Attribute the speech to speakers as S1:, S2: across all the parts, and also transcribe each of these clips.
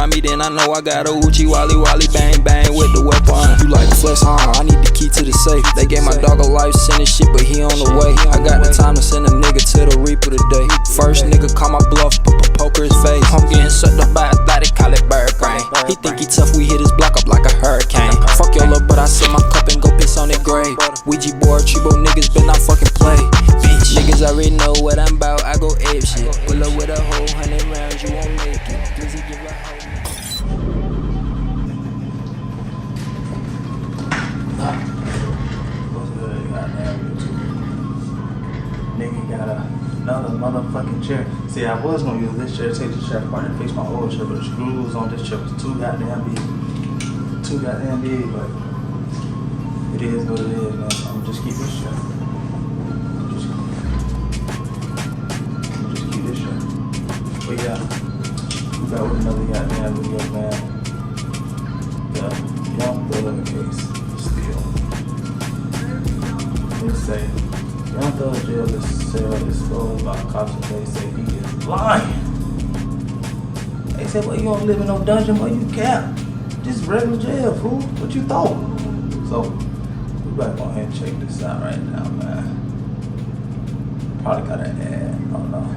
S1: try me, then I know I got a Uchi Wally Wally bang bang with the weapon. You like the flex, huh? I need the key to the safe. They gave my dog a life sentence shit, but he on the way. I got the time to send a nigga to the reaper today. First nigga call my bluff, poker his face. I'm getting sucked up by athletic, call it bird brain. He think he tough, we hit his block up like a hurricane. Fuck your love, but I sip my cup and go piss on it grave. Ouija board, Chibo niggas better not fucking play. Bitch, niggas already know what I'm about, I go ape shit. Pull up with a whole 100 rounds, you won't make it. Glizzy give a hoe.
S2: Nigga got another motherfucking chair. See, I was gonna use this chair to take the chair apart and fix my old chair, but the screws on this chair was too goddamn big. But it is what it is, man. So I'm just keep this chair. Just keep this chair. But yeah, we got with another goddamn video, man. The Young Thug case still. Let's say Young Thug jail is full about cops and they say he is lying. They said, well, you don't live in no dungeon, but you cap. Just regular jail, fool. What you thought? So, we better go ahead and check this out right now, man. Probably got an ad. I don't know.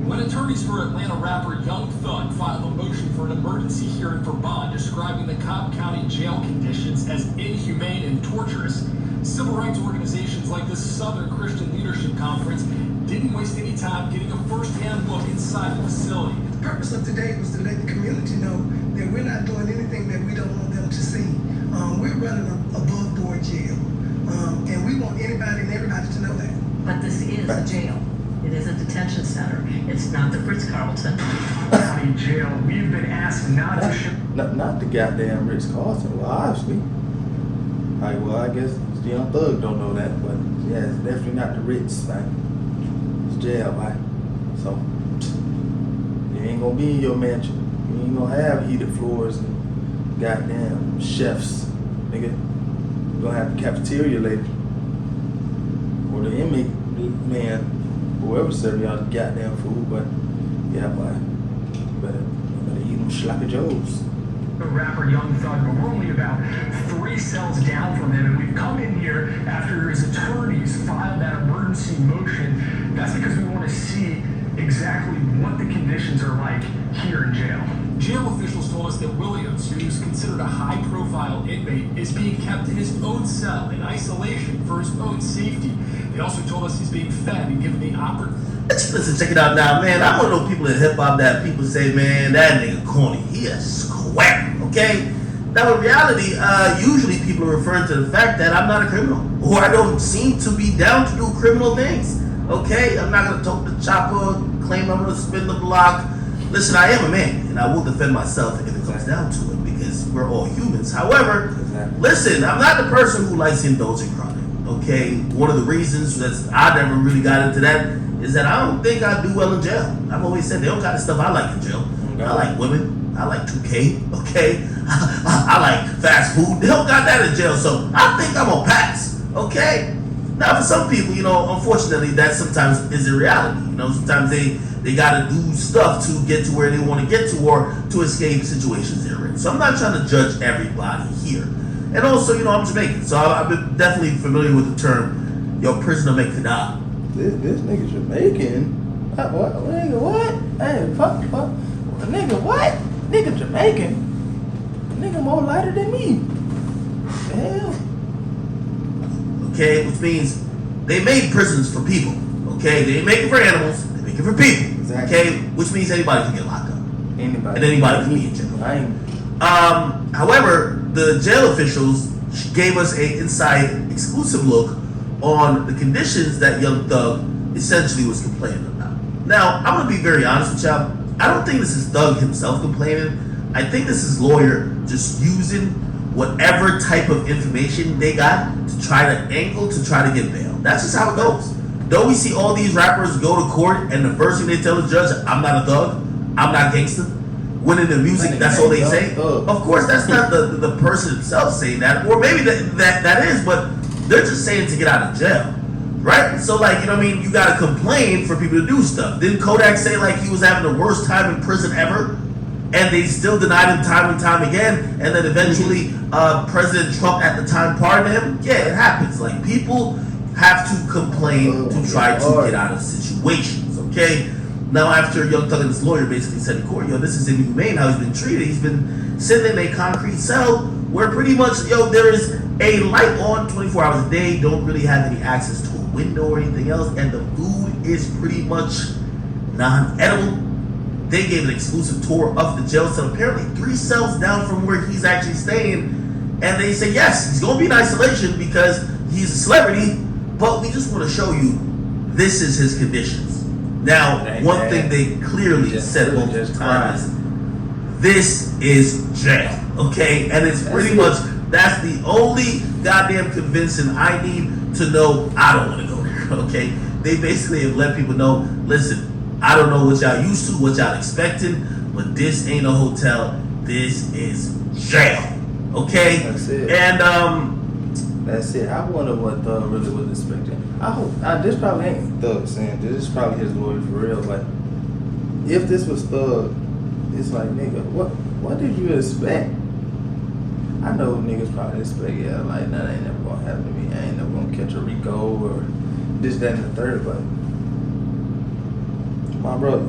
S3: When attorneys for Atlanta rapper Young Thug filed a motion for an emergency hearing for bond describing the Cobb County jail conditions as inhumane and torturous, civil rights organizations like the Southern Christian Leadership Conference didn't waste any time getting a first-hand look inside the facility.
S4: The purpose of today was to let the community know that we're not doing anything that we don't want them to see. We're running an above-board jail, and we want anybody and everybody to know that.
S5: But this is a jail. It is a detention center. It's not the Ritz-Carlton.
S3: County jail. We've been asked not to ship.
S2: Not the goddamn Ritz-Carlton. Well, obviously. Like, well, I guess Young Thug don't know that, but yeah, it's definitely not the Ritz, man. It's jail, man. So you ain't gonna be in your mansion. You ain't gonna have heated floors and goddamn chefs, nigga. You're gonna have the cafeteria lady or the inmate man, whoever serve y'all the goddamn food. But yeah, boy, you better eat them sloppy joes.
S3: The rapper Young Thug, but we're only about 3 cells down from him, and we've come in here after his attorneys filed that emergency motion. That's because we want to see exactly what the conditions are like here in jail. Jail officials told us that Williams, who's considered a high-profile inmate, is being kept in his own cell in isolation for his own safety. They also told us he's being fed and given the opportunity.
S6: Listen, check it out now, man. I'm one of those people in hip-hop that people say, man, that nigga corny. He is square, okay? Now, in reality, usually people are referring to the fact that I'm not a criminal, or I don't seem to be down to do criminal things, okay? I'm not going to tote the chopper, claim I'm going to spin the block. Listen, I am a man, and I will defend myself if it comes down to it, because we're all humans. However, listen, I'm not the person who likes to indulge in crime, okay? One of the reasons that I never really got into that is that I don't think I do well in jail. I've always said they don't got the stuff I like in jail. I like women. I like 2K, okay? I like fast food. They don't got that in jail, so I think I'm gonna pass, okay? Now, for some people, you know, unfortunately, that sometimes is a reality. You know, sometimes they gotta do stuff to get to where they want to get to or to escape situations they're in. So I'm not trying to judge everybody here. And also, you know, I'm Jamaican, so I've been definitely familiar with the term, yo, prisoner make fida.
S2: This nigga Jamaican? What? Nigga, what? Hey, fuck. Nigga, what? Nigga Jamaican? Nigga more lighter than me. The hell?
S6: Okay, which means they made prisons for people. Okay, they ain't make it for animals, they make it for people.
S2: Exactly.
S6: Okay, which means anybody can get locked up.
S2: Anybody.
S6: And anybody can be in jail. However, the jail officials gave us a inside exclusive look on the conditions that Young Thug essentially was complaining about. Now, I'm gonna be very honest with y'all. I don't think this is Thug himself complaining. I think this is lawyer just using whatever type of information they got to try to angle to try to get bail. That's just how it goes. Don't we see all these rappers go to court and the first thing they tell the judge, I'm not a thug, I'm not gangster? When in the music, that's all they say. Of course, that's not the person himself saying that, or maybe that is, but they're just saying to get out of jail. Right? So, like, you know what I mean? You gotta complain for people to do stuff. Didn't Kodak say, like, he was having the worst time in prison ever? And they still denied him time and time again. And then eventually, President Trump at the time pardoned him. Yeah, it happens. Like, people have to complain to try to get out of situations, okay? Now, after Young Thug and his lawyer basically said in court, yo, this is inhumane how he's been treated. He's been sitting in a concrete cell where pretty much, yo, there is a light on 24 hours a day, don't really have any access to a window or anything else, and the food is pretty much non-edible. They gave an exclusive tour of the jail cell, apparently 3 cells down from where he's actually staying, and they say, yes, he's going to be in isolation because he's a celebrity, but we just want to show you this is his conditions. Now, one thing they clearly said multiple times is, this is jail, okay? And it's pretty much, that's the only goddamn convincing I need to know I don't want to go there, okay? They basically have let people know, listen, I don't know what y'all used to, what y'all expecting, but this ain't a hotel, this is jail, okay?
S2: That's it.
S6: And,
S2: that's it. I wonder what Thug really was expecting. I hope this probably ain't Thug saying this. This is probably his lawyer for real. Like, if this was Thug, it's like, nigga, what did you expect? I know niggas probably expect, yeah, like, that ain't never gonna happen to me. I ain't never gonna catch a Rico or this, that, and the third. But my brother,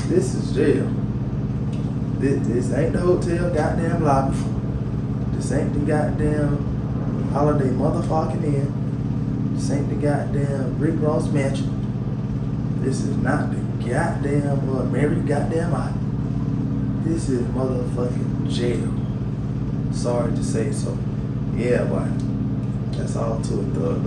S2: this is jail. This ain't the hotel goddamn lobby. This ain't the goddamn Holiday motherfucking Inn. This ain't the goddamn Rick Ross mansion. This is not the goddamn Mary goddamn I. This is motherfucking jail. Sorry to say so. Yeah, but that's all to it, Thug.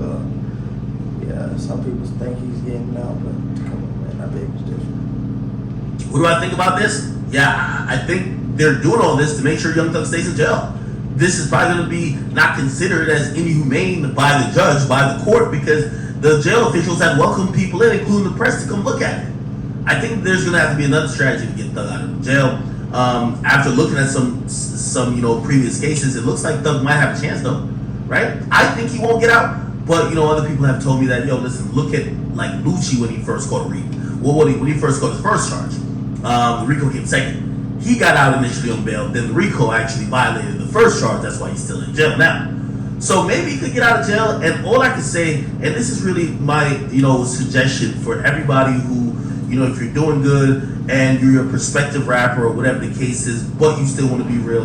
S2: Yeah, some people think he's getting out, but come on, man, I bet it's different.
S6: what do I think about this? Yeah, I think they're doing all this to make sure Young Thug stays in jail. This is probably going to be not considered as inhumane by the judge, by the court, because the jail officials have welcomed people in, including the press, to come look at it. I think there's going to have to be another strategy to get Thug out of jail. After looking at some previous cases, it looks like Thug might have a chance though, right? I think he won't get out, but other people have told me that, listen, look at like Lucci when he first caught Rico. Well, when he first got his first charge, Rico came second. He got out initially on bail, then Rico actually violated the first charge. That's why he's still in jail now. So maybe he could get out of jail. And all I can say, and this is really my suggestion for everybody who, if you're doing good and you're a prospective rapper or whatever the case is, but you still want to be real,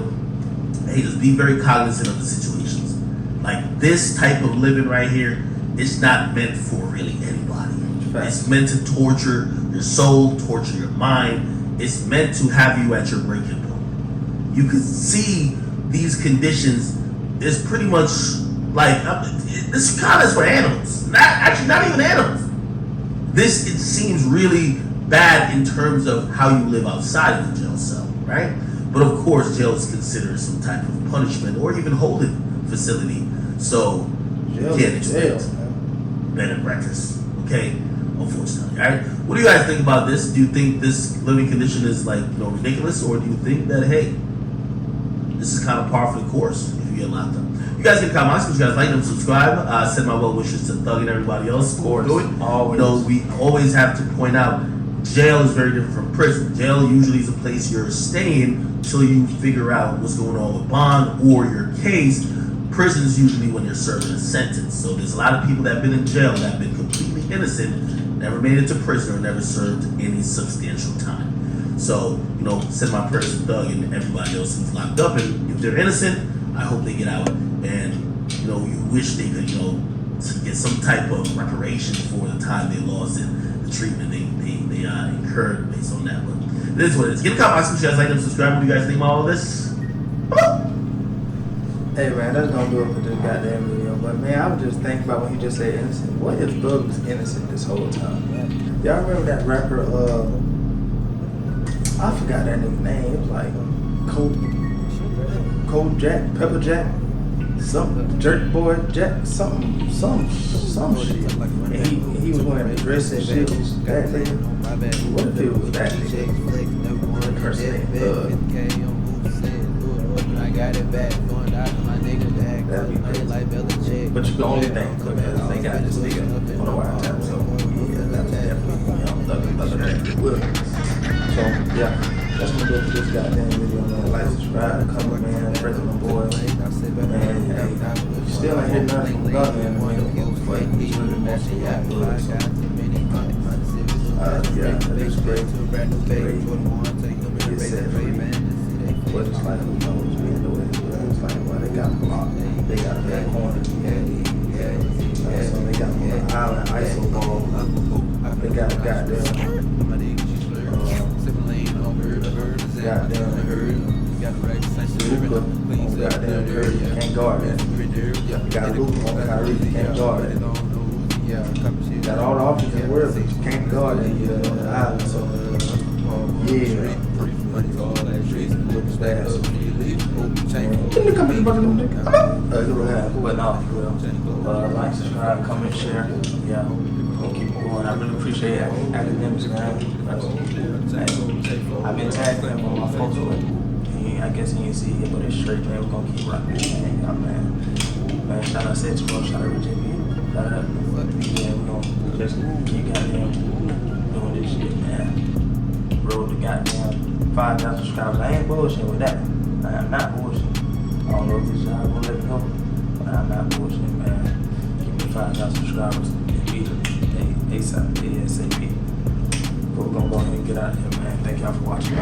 S6: hey, just be very cognizant of the situations. Like this type of living right here, it's not meant for really anybody. It's meant to torture your soul, torture your mind. It's meant to have you at your breaking point. You can see these conditions is pretty much like this kind of is for animals. Not even animals. This, it seems really bad in terms of how you live outside of the jail cell, right? But of course, jail is considered some type of punishment or even holding facility. So you can't expect bed and breakfast, okay? Unfortunately, all right. What do you guys think about this? Do you think this living condition is ridiculous, or do you think that hey, this is kind of par for the course if you get locked up? You guys can comment, you guys like and subscribe. Send my well wishes to Thug and everybody else. Of course, do it. Always. We always have to point out jail is very different from prison. Jail usually is a place you're staying until you figure out what's going on with bond or your case. Prison is usually when you're serving a sentence. So there's a lot of people that have been in jail that have been completely innocent, never made it to prison, or never served any substantial time. So, send my prayers to Thug and everybody else who's locked up. And if they're innocent, I hope they get out. And, you wish they could, get some type of reparation for the time they lost and the treatment they incurred based on that. But it is what it is. Get a comment, you guys like and subscribe. What do you guys think about all of this?
S2: Hey man, that's gonna do it for this goddamn video. But man, I was just thinking about when he just said innocent. What if Thug was innocent this whole time, man? Y'all remember that rapper, I forgot that nigga's name. It was like Cold Jack, Pepper Jack, something, Jerk Boy Jack, some shit. And he was wearing a dress and shit. That nigga. What if it was that nigga? Impersonating Thug.
S7: I got it back, going out to my nigga.
S2: That'd be crazy. But you can only think because they got this nigga on the wild tap. So yeah, that's definitely other than the wilderness. So yeah, that's gonna do it for this goddamn video, man. Like, subscribe, comment, man, press on the boys. And hey, still ain't hear nothing from God, man. But he's really most of y'all good. So yeah, that is great. Great. Get set free. But it's like, who knows, man, the way it's like, well, they got blocked. They got that corner. So they got on the island ISO ball. They got a goddamn Luka on goddamn Curry, can't guard that. You got Luka on Kyrie, you can't guard that. You got all the options in the world, but you can't guard that on the island. So yeah, looks bad. Like, subscribe, comment, share. Yeah, we'll keep going. I really appreciate academics, man. I've been tagging him on my photo. I guess he ain't see it, but it's straight, man. We're gonna keep rocking this thing up, man. Man, shout out Central, shout out Virginia. Shout out, yeah, we're gonna just keep goddamn doing this shit, man. Road to goddamn 5,000 subscribers. I ain't bullshitting with that. I am not bullshitting. I don't know if this y'all gonna let me know, but I'm not bullshitting, man. Give me 5,000 subscribers immediately, ASAP. But we're gonna go ahead and get out of here, man. Thank y'all for watching.